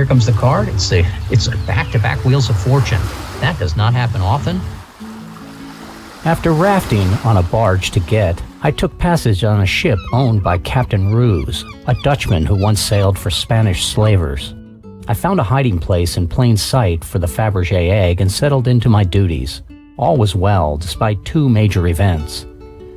here comes the card. It's a back-to-back Wheels of Fortune. That does not happen often. After rafting on a barge to Ghent, I took passage on a ship owned by Captain Roos, a Dutchman who once sailed for Spanish slavers. I found a hiding place in plain sight for the Fabergé egg and settled into my duties. All was well, despite two major events.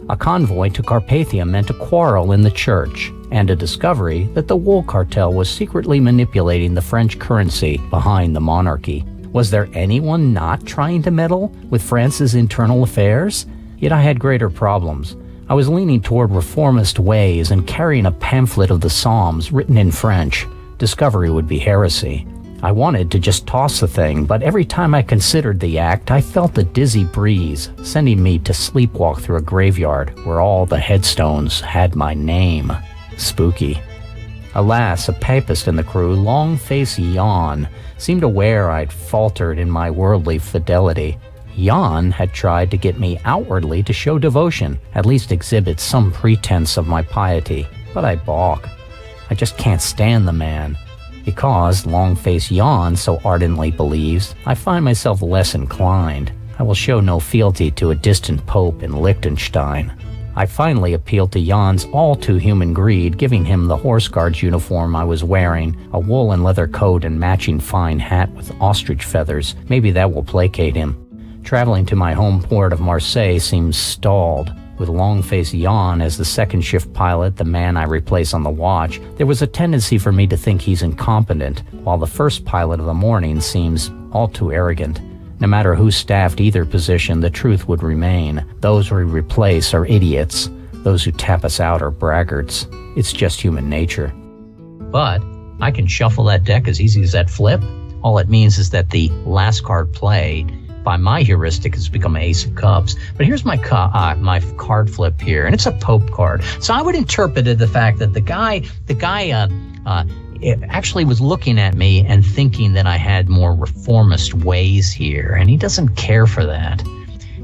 A convoy to Carpathia meant a quarrel in the church, and a discovery that the wool cartel was secretly manipulating the French currency behind the monarchy. Was there anyone not trying to meddle with France's internal affairs? Yet I had greater problems. I was leaning toward reformist ways and carrying a pamphlet of the Psalms written in French. Discovery would be heresy. I wanted to just toss the thing, but every time I considered the act, I felt a dizzy breeze, sending me to sleepwalk through a graveyard where all the headstones had my name. Spooky. Alas, a Papist in the crew, long-faced Jan, seemed aware I'd faltered in my worldly fidelity. Jan had tried to get me outwardly to show devotion, at least exhibit some pretense of my piety, but I balk. I just can't stand the man. Because long-faced Jan so ardently believes, I find myself less inclined. I will show no fealty to a distant pope in Liechtenstein. I finally appealed to Jan's all-too-human greed, giving him the horse guard's uniform I was wearing, a wool and leather coat and matching fine hat with ostrich feathers. Maybe that will placate him. Traveling to my home port of Marseilles seems stalled. With long-faced Jan as the second shift pilot, the man I replace on the watch, there was a tendency for me to think he's incompetent, while the first pilot of the morning seems all too arrogant. No matter who staffed either position, the truth would remain. Those we replace are idiots. Those who tap us out are braggarts. It's just human nature. But I can shuffle that deck as easy as that flip. All it means is that the last card played by my heuristic has become Ace of Cups. But here's my card flip here, and it's a Pope card. So I would interpret it the fact that the guy actually was looking at me and thinking that I had more reformist ways here, and he doesn't care for that.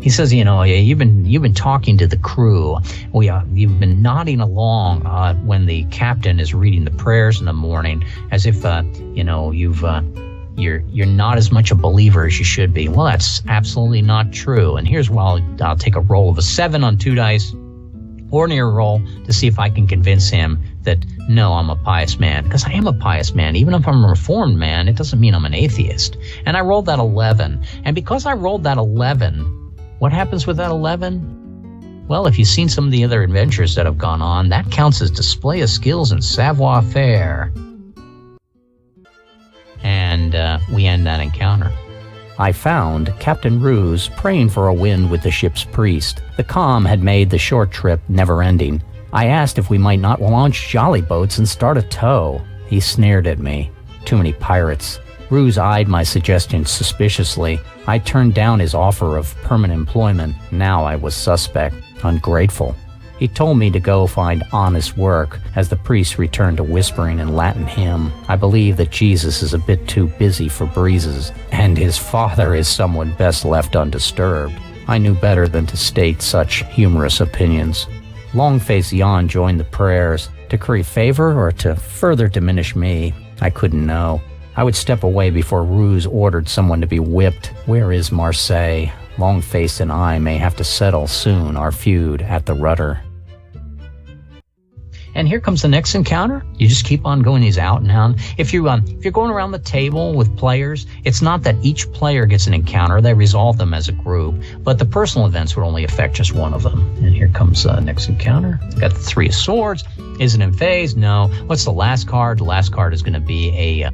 He says, you've been talking to the crew. You've been nodding along when the captain is reading the prayers in the morning, as if you're not as much a believer as you should be. Well, that's absolutely not true. And here's why I'll take a roll of a 7 on 2 dice, ordinary roll, to see if I can convince him that, no, I'm a pious man. Because I am a pious man. Even if I'm a reformed man, it doesn't mean I'm an atheist. And I rolled that 11. And because I rolled that 11, what happens with that 11? Well, if you've seen some of the other adventures that have gone on, that counts as display of skills in savoir-faire. And we end that encounter. I found Captain Roos praying for a wind with the ship's priest. The calm had made the short trip never-ending. I asked if we might not launch jolly boats and start a tow. He sneered at me. Too many pirates. Roos eyed my suggestion suspiciously. I turned down his offer of permanent employment. Now I was suspect, ungrateful. He told me to go find honest work as the priest returned to whispering in Latin hymn. I believe that Jesus is a bit too busy for breezes, and his father is someone best left undisturbed. I knew better than to state such humorous opinions. Long-faced Jan joined the prayers. To curry favor or to further diminish me, I couldn't know. I would step away before Roos ordered someone to be whipped. Where is Marseilles? Long-faced and I may have to settle soon our feud at the rudder. And here comes the next encounter. You just keep on going these out and out. If you're going around the table with players, it's not that each player gets an encounter. They resolve them as a group. But the personal events would only affect just one of them. And here comes the next encounter. Got the 3 of Swords. Is it in phase? No. What's the last card? The last card is going to be a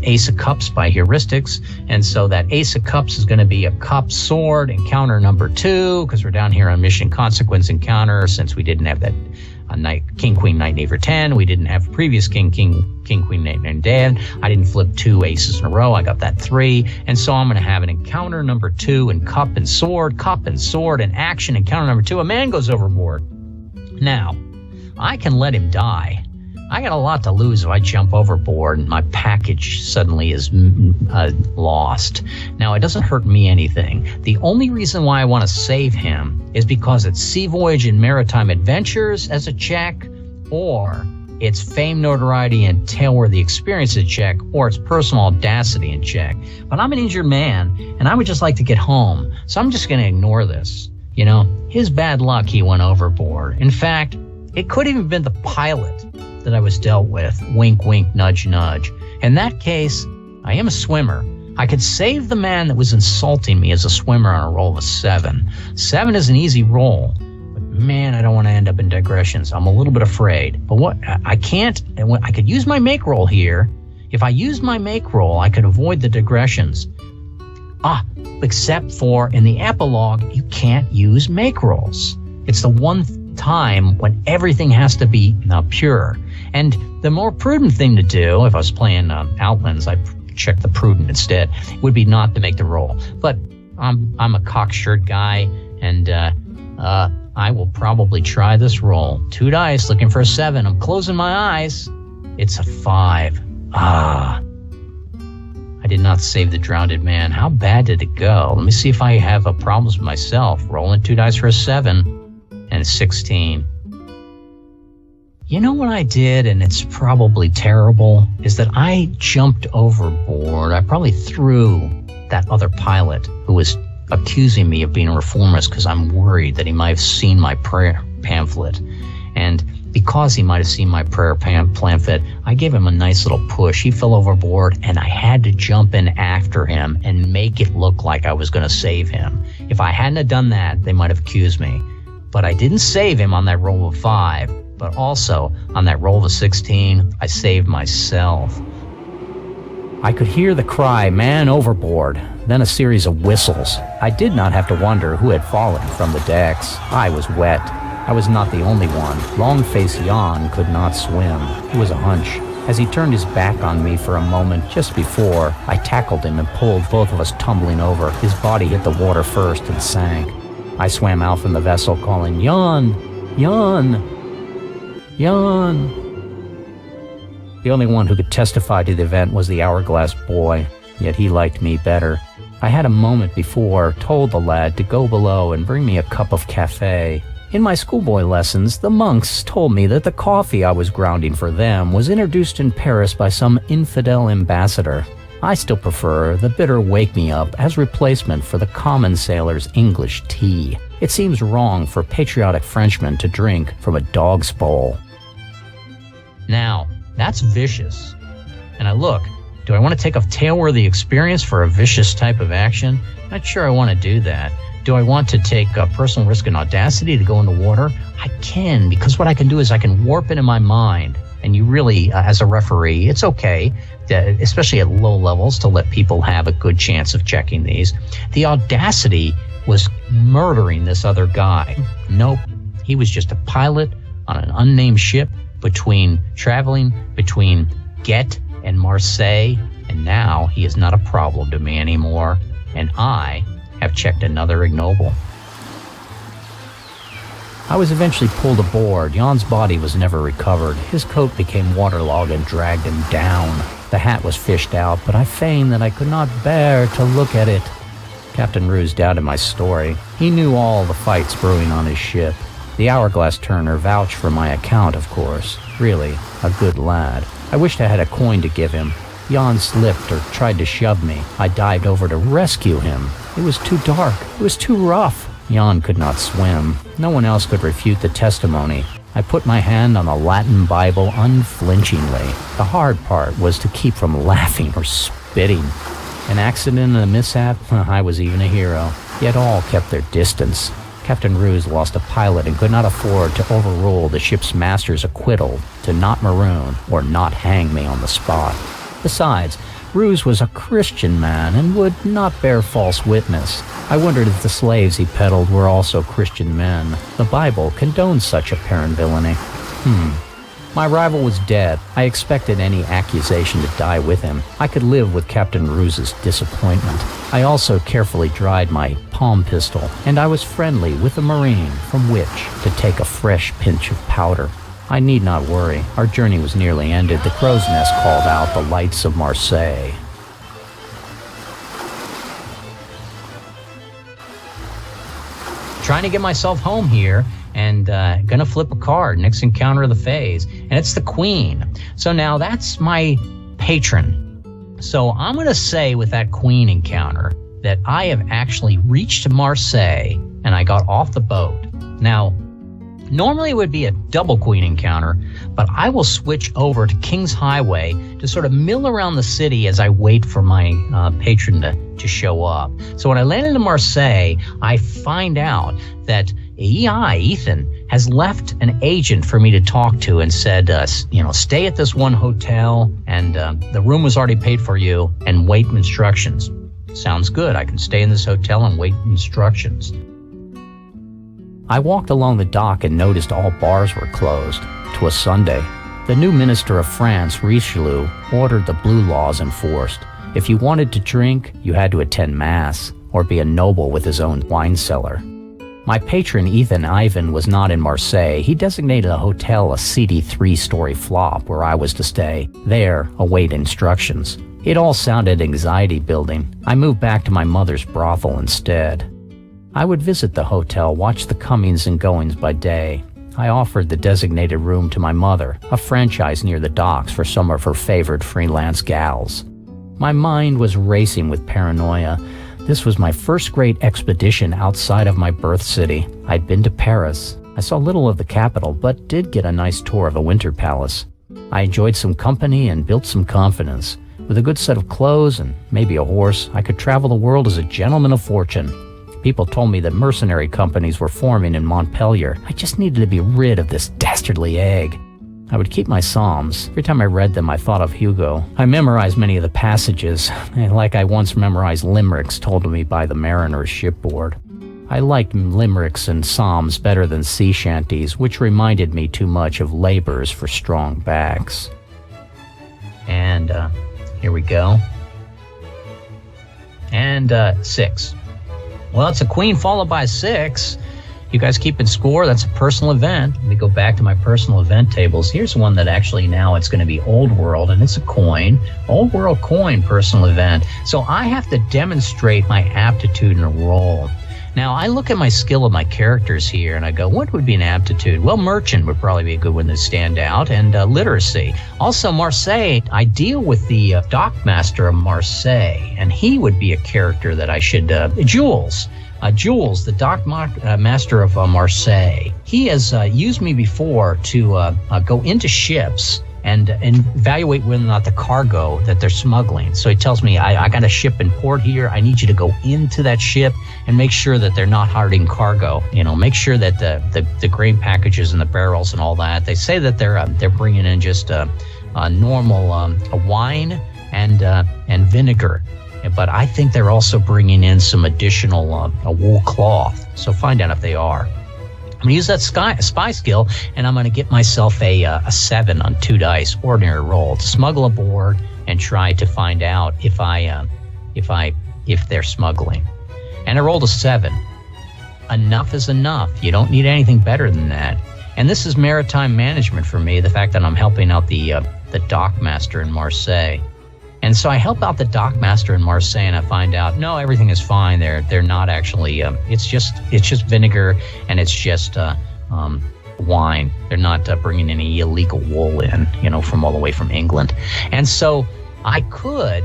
Ace of Cups by heuristics. And so that Ace of Cups is going to be a Cup Sword encounter number 2, because we're down here on Mission Consequence encounter, since we didn't have that Knight, King, Queen, Knight, Knave, or 10. We didn't have previous King, Queen, Knight, and Dad. I didn't flip 2 aces in a row. I got that 3. And so I'm going to have an encounter number 2 in Cup and Sword, and action. Encounter number 2, a man goes overboard. Now, I can let him die. I got a lot to lose if I jump overboard and my package suddenly is lost. Now, it doesn't hurt me anything. The only reason why I want to save him is because it's Sea Voyage and Maritime Adventures as a check, or its fame, notoriety, and tailworthy experience in check, or its personal audacity in check. But I'm an injured man, and I would just like to get home, so I'm just going to ignore this. You know, his bad luck, he went overboard. In fact, it could have even been the pilot that I was dealt with. Wink, wink, nudge, nudge. In that case, I am a swimmer. I could save the man that was insulting me as a swimmer on a roll of a 7. 7 is an easy roll. Man, I don't want to end up in digressions. I'm a little bit afraid. But what I can't, I could use my make roll here. If I used my make roll, I could avoid the digressions. Except for in the epilogue, you can't use make rolls. It's the one time when everything has to be pure. And the more prudent thing to do, if I was playing Outlands, I'd check the prudent instead, would be not to make the roll. But I'm a cockshirt guy, and I will probably try this roll. 2 dice, looking for a 7. I'm closing my eyes. It's a 5. I did not save the drowned man. How bad did it go? Let me see if I have problems with myself. Rolling 2 dice for a 7, and 16. You know what I did, and it's probably terrible, is that I jumped overboard. I probably threw that other pilot who was accusing me of being a reformist because I'm worried that he might have seen my prayer pamphlet. And because he might have seen my prayer pamphlet, I gave him a nice little push. He fell overboard, and I had to jump in after him and make it look like I was going to save him. If I hadn't have done that, they might have accused me. But I didn't save him on that roll of 5, but also on that roll of 16, I saved myself. I could hear the cry, "Man overboard," then a series of whistles. I did not have to wonder who had fallen from the decks. I was wet. I was not the only one. Long-faced Jan could not swim. It was a hunch. As he turned his back on me for a moment just before, I tackled him and pulled both of us tumbling over. His body hit the water first and sank. I swam out from the vessel calling, "Jan! Jan! Jan!" The only one who could testify to the event was the hourglass boy, yet he liked me better. I had a moment before told the lad to go below and bring me a cup of café. In my schoolboy lessons, the monks told me that the coffee I was grounding for them was introduced in Paris by some infidel ambassador. I still prefer the bitter wake-me-up as replacement for the common sailor's English tea. It seems wrong for patriotic Frenchmen to drink from a dog's bowl. Now, that's vicious. And do I want to take a tailworthy experience for a vicious type of action? Not sure I want to do that. Do I want to take personal risk and audacity to go in the water? I can, because what I can do is I can warp it in my mind. And you really, as a referee, it's okay, especially at low levels, to let people have a good chance of checking these. The audacity was murdering this other guy. Nope, he was just a pilot on an unnamed ship traveling between Ghent and Marseilles, and now he is not a problem to me anymore, and I have checked another ignoble. I was eventually pulled aboard. Jan's body was never recovered. His coat became waterlogged and dragged him down. The hat was fished out, but I feigned that I could not bear to look at it. Captain Ruse doubted my story. He knew all the fights brewing on his ship. The hourglass turner vouched for my account, of course. Really, a good lad. I wished I had a coin to give him. Jan slipped or tried to shove me. I dived over to rescue him. It was too dark. It was too rough. Jan could not swim. No one else could refute the testimony. I put my hand on the Latin Bible unflinchingly. The hard part was to keep from laughing or spitting. An accident and a mishap? I was even a hero. Yet all kept their distance. Captain Ruse lost a pilot and could not afford to overrule the ship's master's acquittal to not maroon or not hang me on the spot. Besides, Ruse was a Christian man and would not bear false witness. I wondered if the slaves he peddled were also Christian men. The Bible condones such apparent villainy. My rival was dead. I expected any accusation to die with him. I could live with Captain Ruse's disappointment. I also carefully dried my palm pistol, and I was friendly with a Marine from which to take a fresh pinch of powder. I need not worry. Our journey was nearly ended. The crow's nest called out the lights of Marseilles. Trying to get myself home here, and gonna flip a card, next encounter of the phase, and it's the Queen. So now that's my patron. So I'm gonna say with that Queen encounter that I have actually reached Marseilles and I got off the boat. Now, normally it would be a double Queen encounter, but I will switch over to King's Highway to sort of mill around the city as I wait for my patron to show up. So when I land in Marseilles, I find out that Ethan has left an agent for me to talk to and said, stay at this one hotel and the room was already paid for you and wait instructions. Sounds good. I can stay in this hotel and wait instructions. I walked along the dock and noticed all bars were closed. 'Twas Sunday. The new minister of France, Richelieu, ordered the blue laws enforced. If you wanted to drink, you had to attend mass or be a noble with his own wine cellar. My patron, Ethan Ivan, was not in Marseilles. He designated a hotel a seedy 3-story flop where I was to stay. There, await instructions. It all sounded anxiety-building. I moved back to my mother's brothel instead. I would visit the hotel, watch the comings and goings by day. I offered the designated room to my mother, a franchise near the docks for some of her favored freelance gals. My mind was racing with paranoia. This was my first great expedition outside of my birth city. I'd been to Paris. I saw little of the capital, but did get a nice tour of the Winter Palace. I enjoyed some company and built some confidence. With a good set of clothes and maybe a horse, I could travel the world as a gentleman of fortune. People told me that mercenary companies were forming in Montpellier. I just needed to be rid of this dastardly egg. I would keep my psalms. Every time I read them, I thought of Hugo. I memorized many of the passages, like I once memorized limericks told to me by the mariners shipboard. I liked limericks and psalms better than sea shanties, which reminded me too much of labors for strong backs. And here we go. And 6. Well, it's a Queen followed by a 6. You guys keeping score? That's a personal event. Let me go back to my personal event tables. Here's one that actually now it's going to be Olde World, and it's a coin. Olde World coin personal event. So I have to demonstrate my aptitude in a role. Now, I look at my skill of my characters here, and I go, what would be an aptitude? Well, merchant would probably be a good one to stand out, and literacy. Also, Marseille, I deal with the Dockmaster of Marseille, and he would be a character that I should... Jules. Jules, the Dockmaster of Marseille. He has used me before to go into ships and evaluate whether or not the cargo that they're smuggling. So he tells me, I got a ship in port here. I need you to go into that ship and make sure that they're not hiding cargo. Make sure that the grain packages and the barrels and all that. They say that they're bringing in just a normal wine and vinegar. But I think they're also bringing in some additional wool cloth. So find out if they are. I'm going to use that spy skill, and I'm going to get myself a 7 on 2 dice, ordinary roll, to smuggle aboard and try to find out if they're smuggling. And I rolled a 7. Enough is enough. You don't need anything better than that. And this is maritime management for me, the fact that I'm helping out the Dockmaster in Marseille. And so I help out the Dockmaster in Marseille, and I find out, no, everything is fine. They're not actually. It's just vinegar, and it's just wine. They're not bringing any illegal wool in, from all the way from England. And so I could,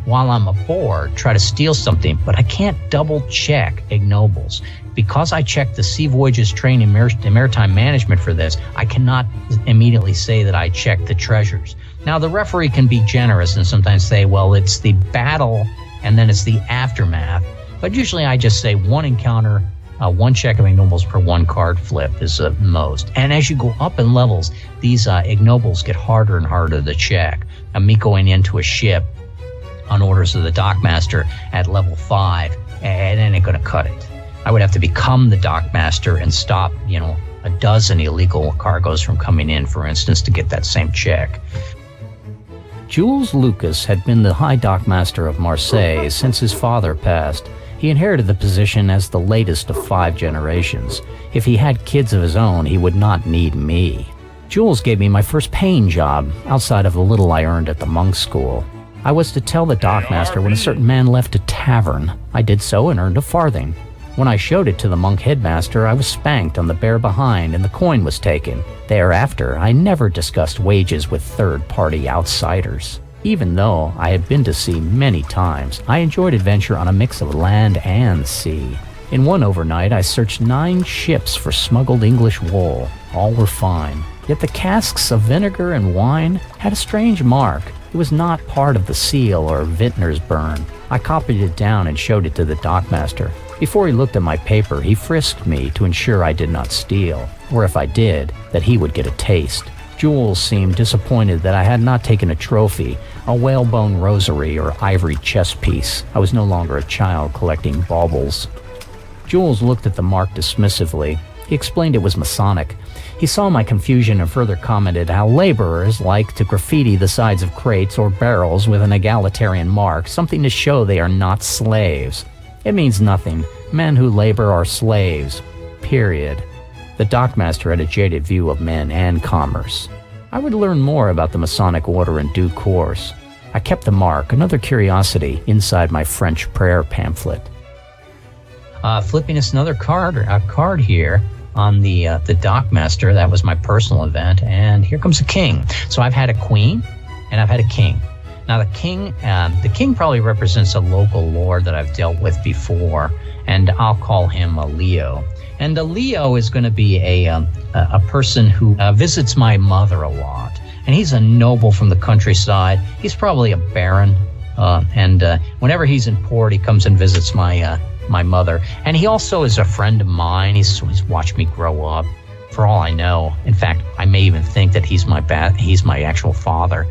while I'm aboard, try to steal something, but I can't double check ignobles. Because I checked the Sea Voyages training in maritime management for this, I cannot immediately say that I checked the treasures. Now, the referee can be generous and sometimes say, well, it's the battle and then it's the aftermath. But usually I just say 1 encounter, 1 check of ignobles per 1 card flip is the most. And as you go up in levels, these ignobles get harder and harder to check. Me going into a ship on orders of the Dockmaster at level 5, and it ain't going to cut it. I would have to become the Dockmaster and stop, a dozen illegal cargoes from coming in, for instance, to get that same check. Jules Lucas had been the High Dockmaster of Marseille since his father passed. He inherited the position as the latest of 5 generations. If he had kids of his own, he would not need me. Jules gave me my first paying job, outside of the little I earned at the monk's school. I was to tell the Dockmaster when a certain man left a tavern. I did so and earned a farthing. When I showed it to the monk headmaster, I was spanked on the bare behind and the coin was taken. Thereafter, I never discussed wages with third-party outsiders. Even though I had been to sea many times, I enjoyed adventure on a mix of land and sea. In one overnight, I searched 9 ships for smuggled English wool. All were fine. Yet the casks of vinegar and wine had a strange mark. It was not part of the seal or vintner's burn. I copied it down and showed it to the Dockmaster. Before he looked at my paper, he frisked me to ensure I did not steal, or if I did, that he would get a taste. Jules seemed disappointed that I had not taken a trophy, a whalebone rosary or ivory chess piece. I was no longer a child collecting baubles. Jules looked at the mark dismissively. He explained it was Masonic. He saw my confusion and further commented how laborers like to graffiti the sides of crates or barrels with an egalitarian mark, something to show they are not slaves. It means nothing. Men who labor are slaves. Period. The Dockmaster had a jaded view of men and commerce. I would learn more about the Masonic order in due course. I kept the mark, another curiosity, inside my French prayer pamphlet. Flipping us another card here on the Dockmaster. That was my personal event, and here comes a king. So I've had a queen, and I've had a king. Now the king probably represents a local lord that I've dealt with before, and I'll call him a Leò. And the Leò is going to be a person who visits my mother a lot, and he's a noble from the countryside. He's probably a baron, and whenever he's in port, he comes and visits my mother. And he also is a friend of mine. He's watched me grow up. For all I know, in fact, I may even think that he's my actual father.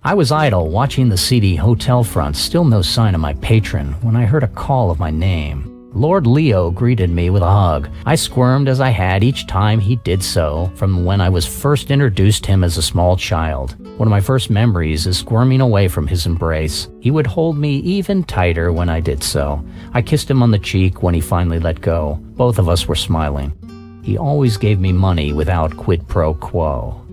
I was idle, watching the seedy hotel front, still no sign of my patron, when I heard a call of my name. Lord Leò greeted me with a hug. I squirmed as I had each time he did so, from when I was first introduced him as a small child. One of my first memories is squirming away from his embrace. He would hold me even tighter when I did so. I kissed him on the cheek when he finally let go. Both of us were smiling. He always gave me money without quid pro quo.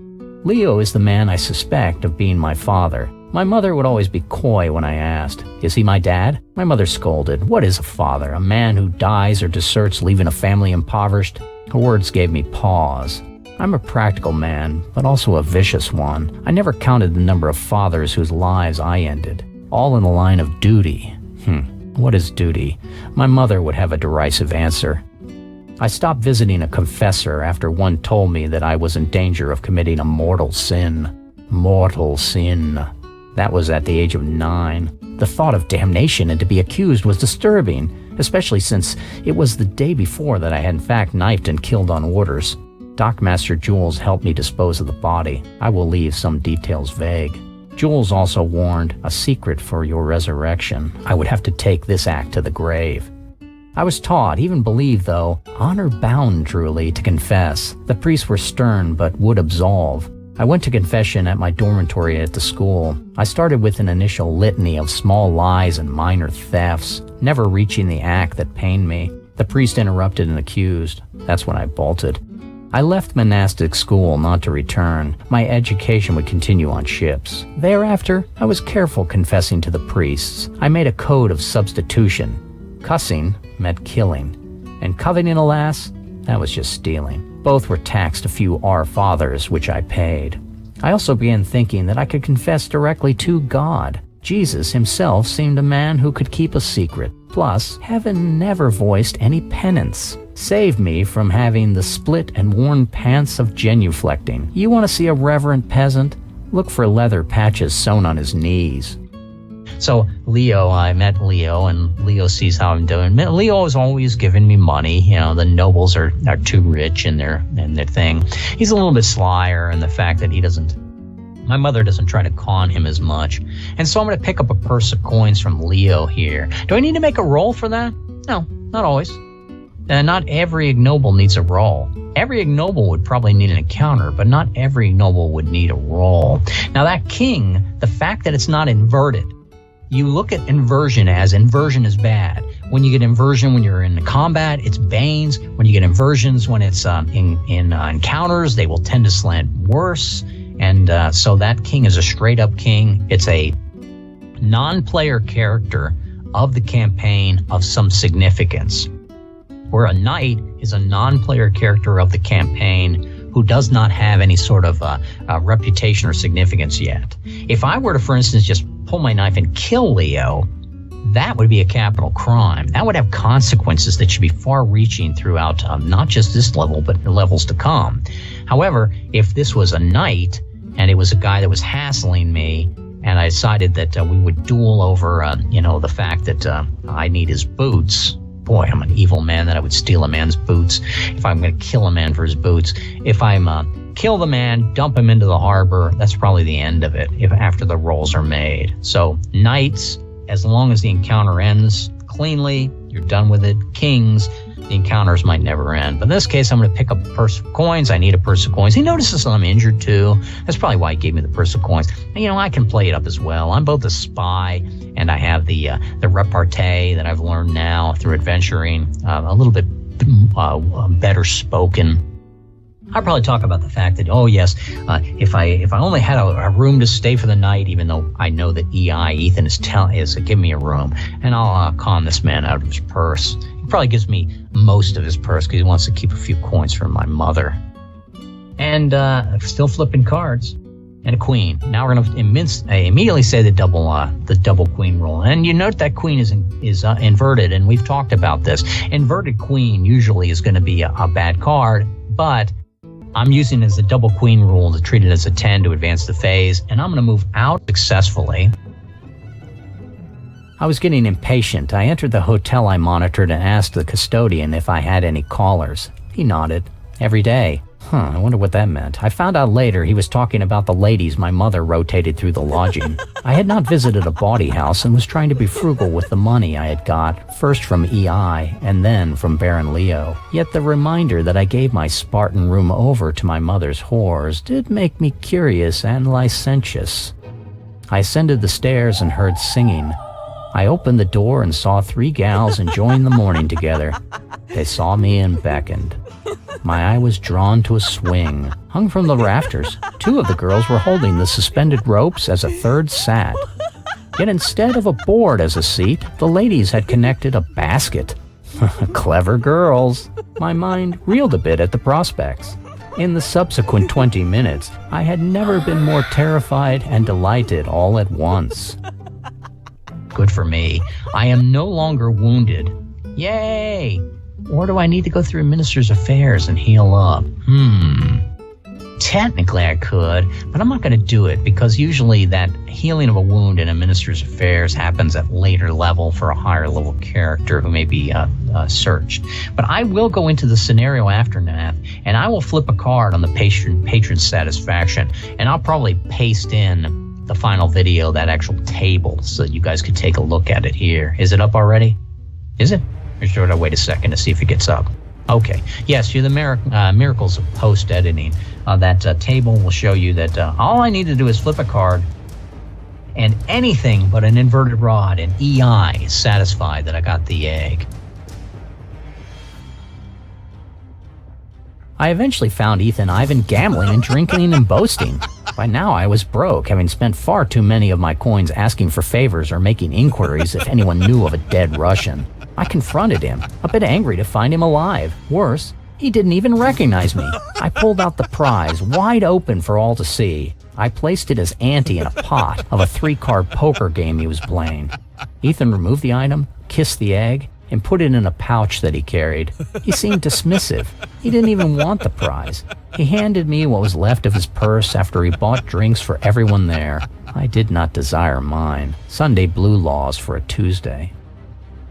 Leò is the man I suspect of being my father. My mother would always be coy when I asked, "Is he my dad?" My mother scolded. What is a father? A man who dies or deserts, leaving a family impoverished? Her words gave me pause. I'm a practical man, but also a vicious one. I never counted the number of fathers whose lives I ended, all in the line of duty. What is duty? My mother would have a derisive answer. I stopped visiting a confessor after one told me that I was in danger of committing a mortal sin. Mortal sin. That was at the age of 9. The thought of damnation and to be accused was disturbing, especially since it was the day before that I had in fact knifed and killed on orders. Dockmaster Jules helped me dispose of the body. I will leave some details vague. Jules also warned, a secret for your resurrection. I would have to take this act to the grave. I was taught, even believed though, honor-bound truly to confess. The priests were stern but would absolve. I went to confession at my dormitory at the school. I started with an initial litany of small lies and minor thefts, never reaching the act that pained me. The priest interrupted and accused. That's when I bolted. I left monastic school not to return. My education would continue on ships. Thereafter, I was careful confessing to the priests. I made a code of substitution. Cussing meant killing, and coveting, alas, that was just stealing. Both were taxed a few Our Fathers, which I paid. I also began thinking that I could confess directly to God. Jesus himself seemed a man who could keep a secret. Plus, heaven never voiced any penance. Saved me from having the split and worn pants of genuflecting. You want to see a reverent peasant? Look for leather patches sewn on his knees. So Leò, I met Leò, and Leò sees how I'm doing. Leò has always given me money. You know, the nobles are too rich in their thing. He's a little bit slyer in the fact that my mother doesn't try to con him as much. And so I'm going to pick up a purse of coins from Leò here. Do I need to make a roll for that? No, not always. Not every ignoble needs a roll. Every ignoble would probably need an encounter, but not every ignoble would need a roll. Now that king, the fact that it's not inverted, you look at inversion as inversion is bad. When you get inversion when you're in combat, it's banes. When you get inversions when it's in encounters, they will tend to slant worse. And so that king is a straight up king. It's a non-player character of the campaign of some significance, where a knight is a non-player character of the campaign who does not have any sort of reputation or significance yet. If I were to, for instance, just pull my knife and kill Leò, that would be a capital crime. That would have consequences that should be far-reaching throughout not just this level, but the levels to come. However, if this was a knight, and it was a guy that was hassling me, and I decided that we would duel over, the fact that I need his boots. Boy, I'm an evil man that I would steal a man's boots if I'm going to kill a man for his boots. If I'm kill the man, dump him into the harbor, that's probably the end of it if after the rolls are made. So knights, as long as the encounter ends cleanly, you're done with it. Kings, the encounters might never end. But in this case, I'm going to pick up a purse of coins. I need a purse of coins. He notices I'm injured too. That's probably why he gave me the purse of coins. And, I can play it up as well. I'm both a spy and I have the repartee that I've learned now through adventuring, a little bit better spoken. I'll probably talk about the fact that, if I only had a room to stay for the night, even though I know that Ethan is giving me a room, and I'll con this man out of his purse. He probably gives me most of his purse because he wants to keep a few coins for my mother. And still flipping cards. And a queen. Now we're going to immediately say the double queen roll. And you note that queen is inverted, and we've talked about this. Inverted queen usually is going to be a bad card, but I'm using it as a double queen rule to treat it as a 10 to advance the phase, and I'm going to move out successfully. I was getting impatient. I entered the hotel I monitored and asked the custodian if I had any callers. He nodded. Every day. I wonder what that meant. I found out later he was talking about the ladies my mother rotated through the lodging. I had not visited a bawdy house and was trying to be frugal with the money I had got, first from EI and then from Baron Leò. Yet the reminder that I gave my Spartan room over to my mother's whores did make me curious and licentious. I ascended the stairs and heard singing. I opened the door and saw 3 gals enjoying the morning together. They saw me and beckoned. My eye was drawn to a swing. Hung from the rafters, 2 of the girls were holding the suspended ropes as a third sat. Yet instead of a board as a seat, the ladies had connected a basket. Clever girls. My mind reeled a bit at the prospects. In the subsequent 20 minutes, I had never been more terrified and delighted all at once. Good for me. I am no longer wounded. Yay! Or do I need to go through Minister's affairs and heal up? Technically I could, but I'm not going to do it because usually that healing of a wound in a Minister's affairs happens at later level for a higher level character who may be searched. But I will go into the scenario aftermath and I will flip a card on the patron satisfaction, and I'll probably paste in the final video, that actual table, so that you guys could take a look at it here. Is it up already? Is it? Or should I wait a second to see if it gets up? Okay. Yes, you're the miracles of post-editing. That table will show you that all I need to do is flip a card, and anything but an inverted rod and EI is satisfied that I got the egg. I eventually found Ivan gambling and drinking and boasting. By now I was broke, having spent far too many of my coins asking for favors or making inquiries if anyone knew of a dead Russian. I confronted him, a bit angry to find him alive. Worse, he didn't even recognize me. I pulled out the prize, wide open for all to see. I placed it as ante in a pot of a 3-card poker game he was playing. Ethan removed the item, kissed the egg, and put it in a pouch that he carried. He seemed dismissive. He didn't even want the prize. He handed me what was left of his purse after he bought drinks for everyone there. I did not desire mine. Sunday blue laws for a Tuesday.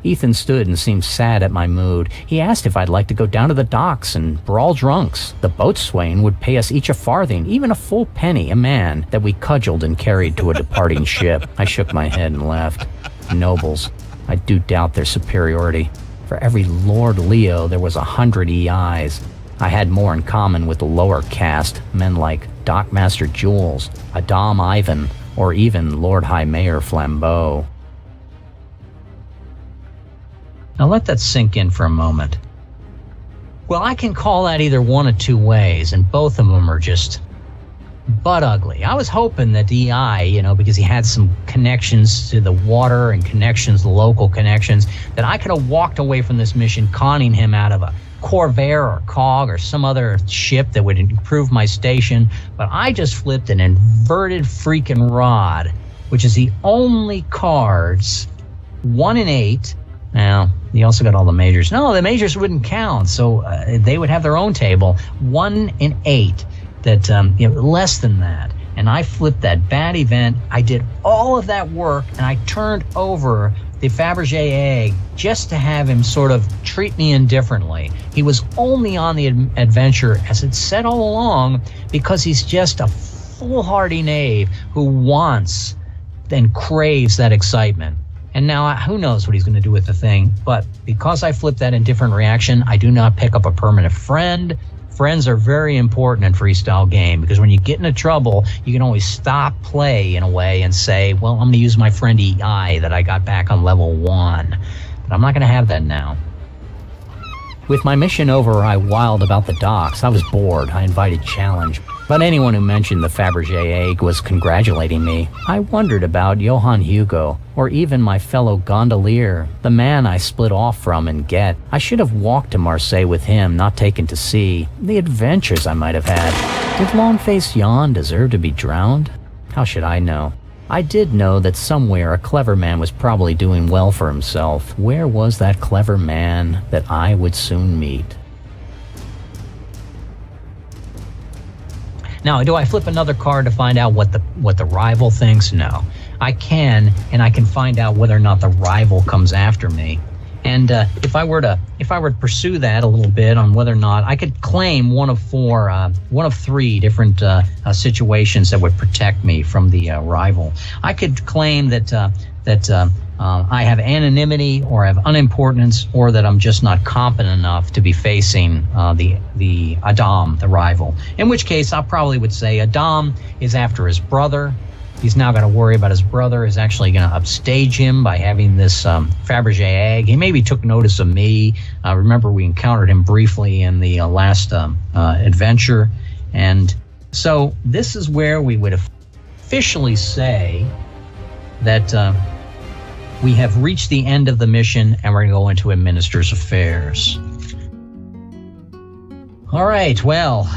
Ethan stood and seemed sad at my mood. He asked if I'd like to go down to the docks and brawl drunks. The boatswain would pay us each a farthing, even a full penny a man, that we cudgeled and carried to a departing ship. I shook my head and left. Nobles. I do doubt their superiority. For every Lord Leò, there was 100 EIs. I had more in common with the lower caste, men like Dockmaster Jules, Adam Ivan, or even Lord High Mayor Flambeau. Now let that sink in for a moment. Well, I can call that either one of 2 ways, and both of them are just but ugly. I was hoping that EI, because he had some connections to the water and local connections, that I could have walked away from this mission conning him out of a Corvair or Cog or some other ship that would improve my station, but I just flipped an inverted freaking rod, which is the only cards, 1 and 8. Now, you also got all the majors. No, the majors wouldn't count, so they would have their own table, 1 and 8, that less than that. And I flipped that bad event. I did all of that work, and I turned over the Fabergé egg just to have him sort of treat me indifferently. He was only on the adventure, as it said all along, because he's just a foolhardy knave who wants and craves that excitement. And now who knows what he's going to do with the thing, but because I flipped that indifferent reaction, I do not pick up a permanent friend. Friends are very important in freestyle game, because when you get into trouble, you can always stop play in a way and say, well, I'm going to use my friend EI that I got back on level 1. But I'm not going to have that now. With my mission over, I wilded about the docks. I was bored. I invited challenge. But anyone who mentioned the Fabergé egg was congratulating me. I wondered about Johann Hugo, or even my fellow gondolier, the man I split off from in Get. I should have walked to Marseilles with him, not taken to sea. The adventures I might have had. Did Long-Faced Jan deserve to be drowned? How should I know? I did know that somewhere a clever man was probably doing well for himself. Where was that clever man that I would soon meet? Now, do I flip another card to find out what the rival thinks? No. I can, and I can find out whether or not the rival comes after me. And if I were to pursue that a little bit on whether or not I could claim one of 3 different situations that would protect me from the rival. I could claim that I have anonymity, or I have unimportance, or that I'm just not competent enough to be facing the Adam, the rival. In which case, I probably would say Adam is after his brother. He's now got to worry about his brother is actually going to upstage him by having this Fabergé egg. He maybe took notice of me. Remember, we encountered him briefly in the last adventure. And so this is where we would officially say that we have reached the end of the mission, and we're going to go into Administer's affairs. All right, well,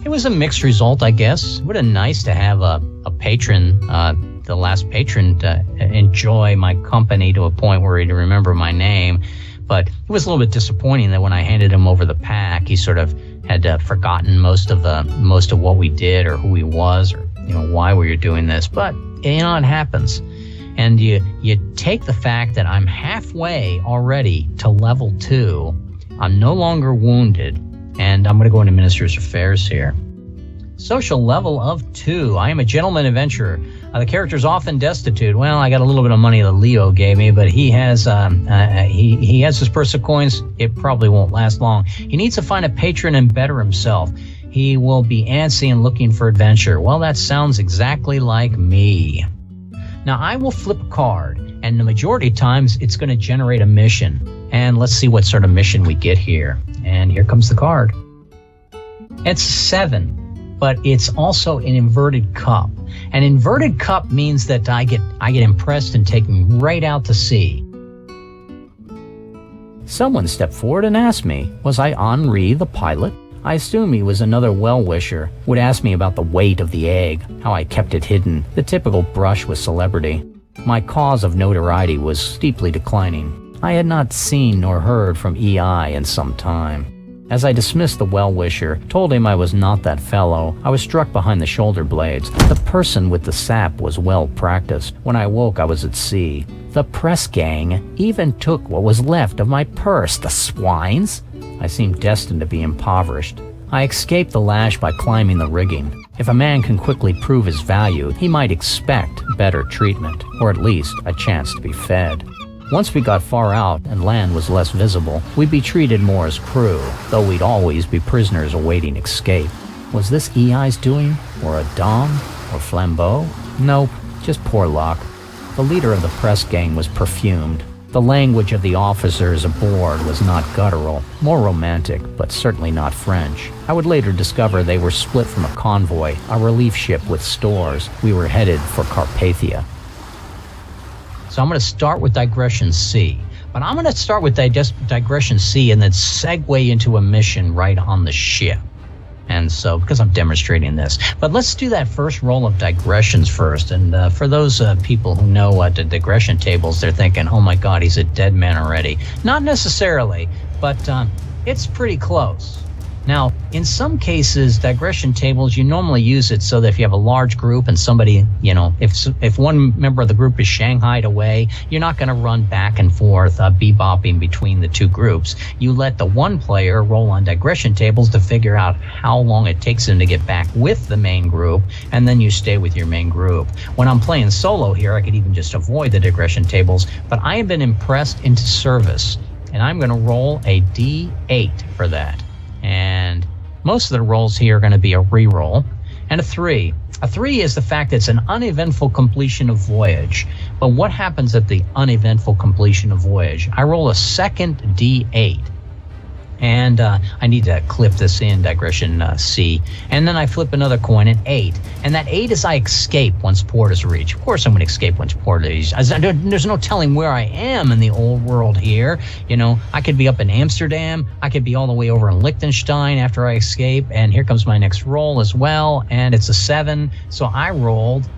it was a mixed result, I guess. It would have been nice to have a patron, the last patron, to enjoy my company to a point where he'd remember my name. But it was a little bit disappointing that when I handed him over the pack, he sort of had forgotten most of what we did, or who he was, or why we were doing this. But it happens. And you take the fact that I'm halfway already to level 2. I'm no longer wounded, and I'm going to go into Minister's Affairs here. Social level of 2. I am a gentleman adventurer. The character's often destitute. Well, I got a little bit of money that Leo gave me, but he has he has his purse of coins. It probably won't last long. He needs to find a patron and better himself. He will be antsy and looking for adventure. Well, that sounds exactly like me. Now, I will flip a card, and the majority of times it's going to generate a mission. And let's see what sort of mission we get here. And here comes the card. It's 7, but it's also an inverted cup. An inverted cup means that I get impressed and taken right out to sea. Someone stepped forward and asked me, was I Henri the pilot? I assume he was another well-wisher, would ask me about the weight of the egg, how I kept it hidden, the typical brush with celebrity. My cause of notoriety was steeply declining. I had not seen nor heard from EI in some time. As I dismissed the well-wisher, told him I was not that fellow, I was struck behind the shoulder blades. The person with the sap was well practiced. When I woke, I was at sea. The press gang even took what was left of my purse, the swines! I seemed destined to be impoverished. I escaped the lash by climbing the rigging. If a man can quickly prove his value, he might expect better treatment, or at least a chance to be fed. Once we got far out and land was less visible, we'd be treated more as crew, though we'd always be prisoners awaiting escape. Was this EI's doing, or a Dom, or Flambeau? Nope, just poor luck. The leader of the press gang was perfumed. The language of the officers aboard was not guttural, more romantic, but certainly not French. I would later discover they were split from a convoy, a relief ship with stores. We were headed for Carpathia. So I'm going to start with Digression C. But I'm going to start with Digression C and then segue into a mission right on the ship. And so, because I'm demonstrating this. But let's do that first roll of digressions first. And for those people who know the digression tables, they're thinking, oh my God, he's a dead man already. Not necessarily, but it's pretty close. Now, in some cases, digression tables, you normally use it so that if you have a large group and somebody, if one member of the group is shanghaied away, you're not going to run back and forth, bebopping between the two groups. You let the one player roll on digression tables to figure out how long it takes them to get back with the main group, and then you stay with your main group. When I'm playing solo here, I could even just avoid the digression tables, but I have been impressed into service, and I'm going to roll a D8 for that. And most of the rolls here are going to be a reroll, and a 3. A 3 is the fact that it's an uneventful completion of voyage. But what happens at the uneventful completion of voyage? I roll a second D8. And I need to clip this in, Digression C. And then I flip another coin, an 8. And that 8 is I escape once port is reached. Of course I'm going to escape once port is reached. There's no telling where I am in the old world here. I could be up in Amsterdam. I could be all the way over in Liechtenstein after I escape. And here comes my next roll as well. And it's a 7. So I rolled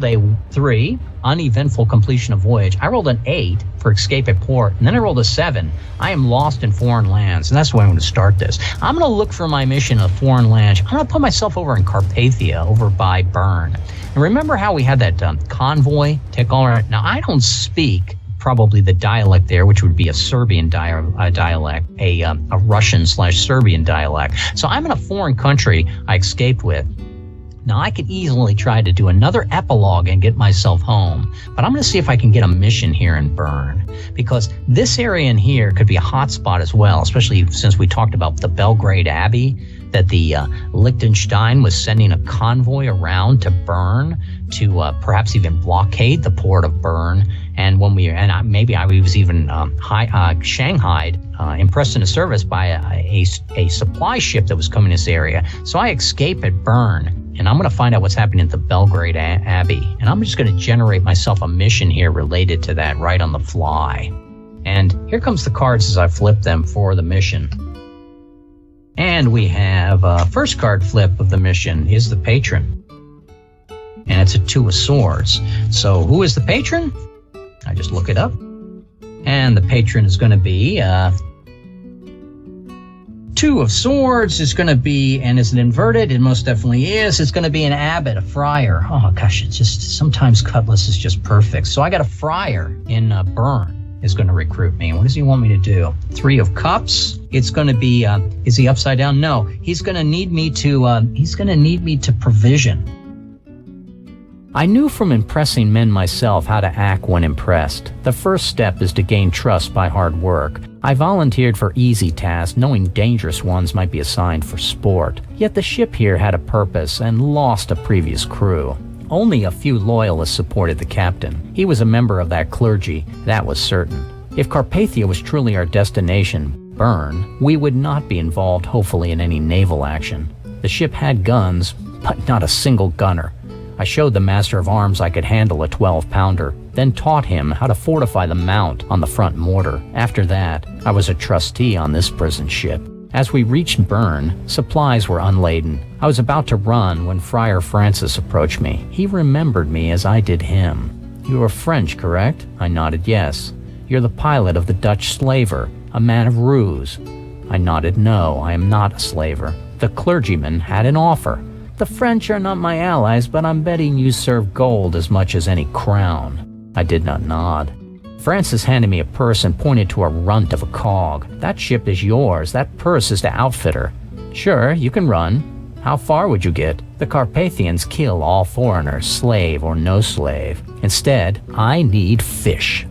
a 3, uneventful completion of voyage. I rolled an 8 for escape at port, and then I rolled a 7. I am lost in foreign lands, and that's the way I'm going to start this. I'm going to look for my mission of foreign lands. I'm going to put myself over in Carpathia, over by Bern. And remember how we had that convoy take all right? Now, I don't speak probably the dialect there, which would be a Serbian dialect, a Russian/Serbian dialect. So I'm in a foreign country I escaped with. Now, I could easily try to do another epilogue and get myself home, but I'm going to see if I can get a mission here in Bern, because this area in here could be a hot spot as well, especially since we talked about the Belgrade Abbey, that the Liechtenstein was sending a convoy around to Bern to perhaps even blockade the port of Bern. And when maybe I was even shanghaied, impressed into service by a supply ship that was coming to this area. So I escape at Bern. And I'm going to find out what's happening at the Belgrade Abbey. And I'm just going to generate myself a mission here related to that right on the fly. And here comes the cards as I flip them for the mission. And we have first card flip of the mission is the Patron. And it's a 2 of swords. So who is the Patron? I just look it up. And the Patron is going to be 2 of swords is going to be, and is it inverted? It most definitely is. It's going to be an abbot, a friar. Oh gosh, it's just, sometimes Cutlass is just perfect. So I got a friar in Bern is going to recruit me. What does he want me to do? 3 of cups. It's going to be, is he upside down? No, he's going to need me to provision. I knew from impressing men myself how to act when impressed. The first step is to gain trust by hard work. I volunteered for easy tasks, knowing dangerous ones might be assigned for sport. Yet the ship here had a purpose and lost a previous crew. Only a few loyalists supported the captain. He was a member of that clergy, that was certain. If Carpathia was truly our destination, Bern, we would not be involved, hopefully, in any naval action. The ship had guns, but not a single gunner. I showed the master of arms I could handle a 12-pounder, then taught him how to fortify the mount on the front mortar. After that, I was a trustee on this prison ship. As we reached Bern, supplies were unladen. I was about to run when Friar Francis approached me. He remembered me as I did him. You are French, correct? I nodded yes. You're the pilot of the Dutch slaver, a man of ruse. I nodded no, I am not a slaver. The clergyman had an offer. The French are not my allies, but I'm betting you serve gold as much as any crown. I did not nod. Francis handed me a purse and pointed to a runt of a cog. That ship is yours. That purse is to outfitter. Sure, you can run. How far would you get? The Carpathians kill all foreigners, slave or no slave. Instead, I need fish.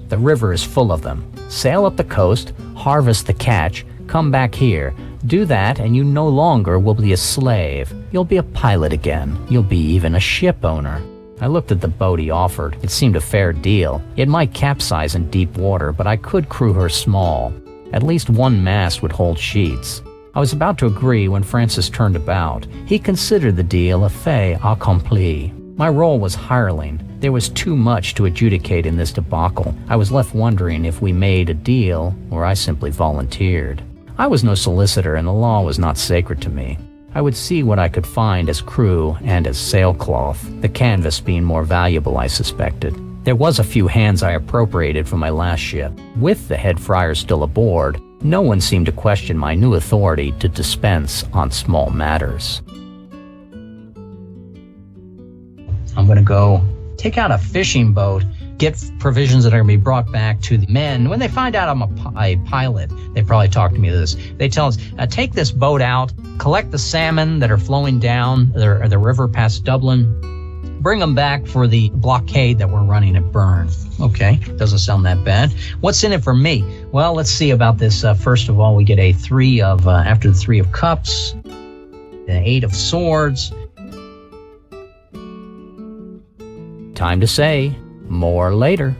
The river is full of them. Sail up the coast, harvest the catch, come back here. Do that and you no longer will be a slave. You'll be a pilot again. You'll be even a ship owner. I looked at the boat he offered. It seemed a fair deal. It might capsize in deep water, but I could crew her small. At least one mast would hold sheets. I was about to agree when Francis turned about. He considered the deal a fait accompli. My role was hireling. There was too much to adjudicate in this debacle. I was left wondering if we made a deal or I simply volunteered. I was no solicitor and the law was not sacred to me. I would see what I could find as crew and as sailcloth, the canvas being more valuable, I suspected. There was a few hands I appropriated from my last ship. With the head friar still aboard, no one seemed to question my new authority to dispense on small matters. I'm going to go take out a fishing boat, get provisions that are going to be brought back to the men. When they find out I'm a pilot, they probably talk to me this. They tell us, take this boat out, collect the salmon that are flowing down the river past Dublin, bring them back for the blockade that we're running at Bern. Okay, doesn't sound that bad. What's in it for me? Well, let's see about this. First of all, we get a 3 of, after the 3 of cups, an 8 of swords. Time to say, more later.